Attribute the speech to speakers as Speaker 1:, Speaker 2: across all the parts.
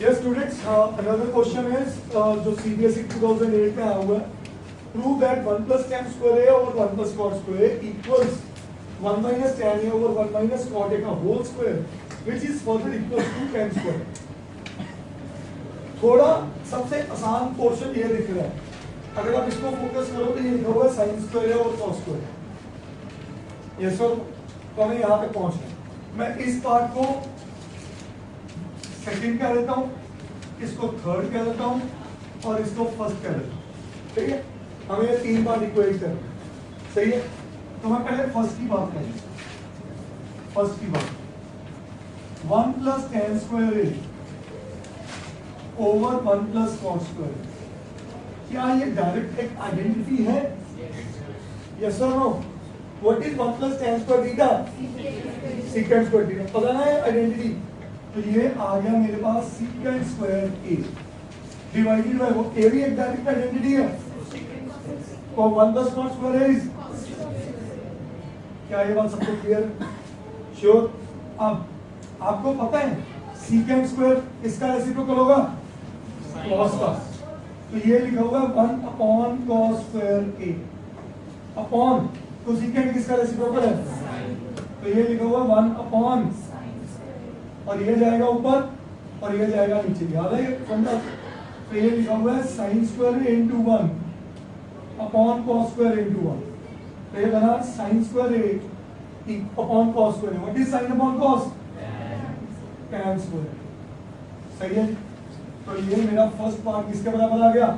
Speaker 1: Yes students, another question is जो CBSE 2008 में आया हुआ है, prove that 1 plus tan square a over 1 plus cot square a equals 1 minus tan a over 1 minus cot a का whole square which is further equals to tan square. थोड़ा सबसे आसान portion ये दिख रहा है, अगर आप इसको फोकस करो तो ये लिखा हुआ है sin square a और cos square. ये सब तो हमें यहाँ पे पहुँचना है. मैं इस पार्ट को सेकंड कह देता हूँ, इसको थर्ड कह देता हूँ और इसको फर्स्ट कह देता हूँ. ठीक है, हमें ये तीन बार इक्वेट करना है. सही है, तो मैं पहले फर्स्ट की बात करूँ. फर्स्ट की बात 1 plus tan square a over 1 plus cot square. क्या ये डायरेक्ट एक आइडेंटिटी है? यस और no? What is 1 plus tan square theta? secant square theta. पता ना है आइडेंटिटी. तो ये आ गया मेरे पास secant square a divided by वो a भी एक डायरेक्ट आइडेंटिटी है. तो 1 plus cot square a is, क्या ये बात सबको क्लियर? श्योर. अब आपको पता है secant square किसका रेसिप्रोकल होगा? cos का. तो ये लिखा हुआ 1 upon cos square a upon, तो secant किसका रेसिप्रोकल है? तो ये लिखा हुआ 1 upon, और ये जाएगा ऊपर और ये जाएगा नीचे. याद है ये फंडा? तो ये लिखा हुआ है sin square a into 1 upon cos square into 1. तो ये बना sin square a upon cos square a. What is sin upon cos? tan square. सही है. तो ये मेरा फर्स्ट पार्ट किसके बराबर आ गया?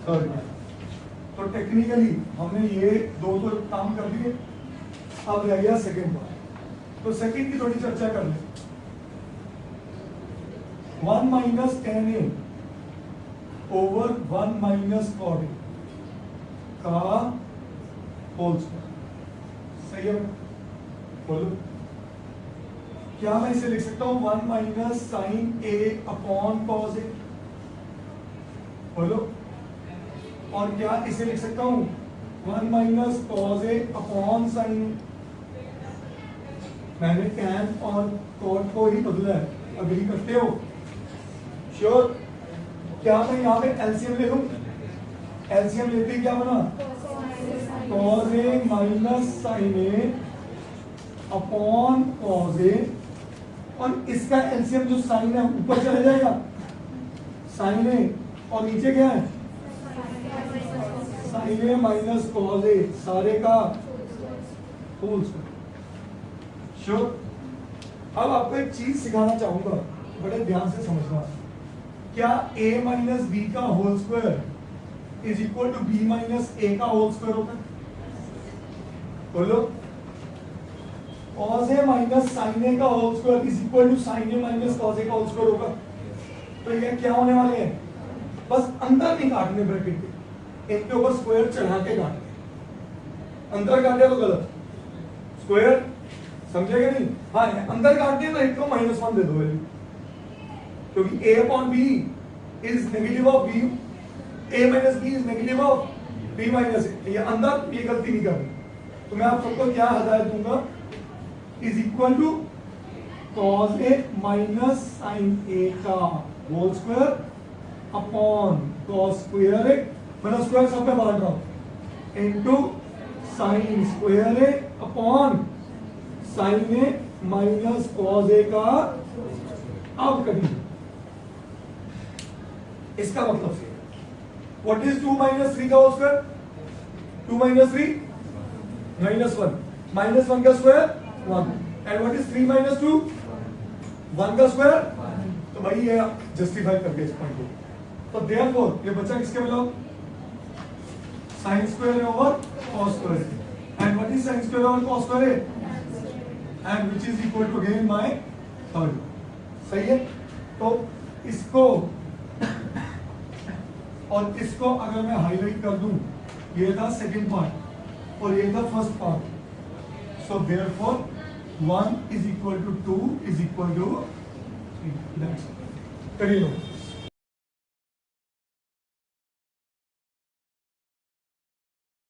Speaker 1: थर्ड. तो टेक्निकली हमने ये दो तो काम कर दिए, अब रह गया सेकंड पार्ट. तो सेकंड की थोड़ी चर्चा कर ले. 1 minus tan a over 1 minus cot a का होल स्क्वायर. सही है? बोलो, क्या मैं इसे लिख सकता हूं 1 minus sin a upon cos a? बोलो. और क्या इसे लिख सकता हूं 1 minus cos a upon sin a? मैंने tan और cot को ही बदला है. अग्री करते हो? श्योर. क्या मैं यहाँ पे एलसीएम ले लूं? एलसीएम लेते क्या बना? cos a minus sin a upon cos a, और इसका एलसीएम जो साइन है ऊपर चले जाएगा sin a, और नीचे क्या है? sin a minus cos a, सारे का होल स्क्वायर. श्योर. अब आपको एक चीज सिखाना चाहूंगा, बड़े ध्यान से समझना. क्या a माइनस बी का whole square is equal to b minus a का होल स्क्वायर होता है? बोलो. cos a minus sin a का whole square is equal to sin a minus cos a का होल स्क्वायर होगा. तो ये क्या होने वाले हैं? बस अंदर नहीं काटने ब्रैकेट के, इनके ऊपर स्क्वायर चढ़ा के काटने. अंदर काटे तो गलत, स्क्वायर समझेगा नहीं. हाँ, अंदर काटते तो एक को -1 दे दो वैल्यू, क्योंकि a upon b is negative of b, a minus b is negative of b minus a. ये अंदर ये गलती नहीं करनी. तो मैं आप सबको क्या हदायत दूंगा? Is equal to cos a minus sin a का whole square upon cos square a, मैंने स्क्वायर सब में बांट रहा हूं, into sin square a upon sin a minus cos a का. अब कभी इसका मतलब से व्हाट इज 2 minus 3 का होल स्क्वायर? 2 minus 3 -1, -1 का square 1, and what is 3 minus 2? 1 का स्क्वायर. तो भाई ये जस्टिफाई करके इस पॉइंट को. तो देयरफॉर ये बच्चा किसके belong? sin square over cos square. And what is sin square over cos square? And which is equal to again my third. सही है. तो इसको और इसको अगर मैं हाईलाइट कर दूं, ये था सेकंड पार्ट और ये था first part. So therefore 1 is equal to 2 is equal to 3. करिए लो.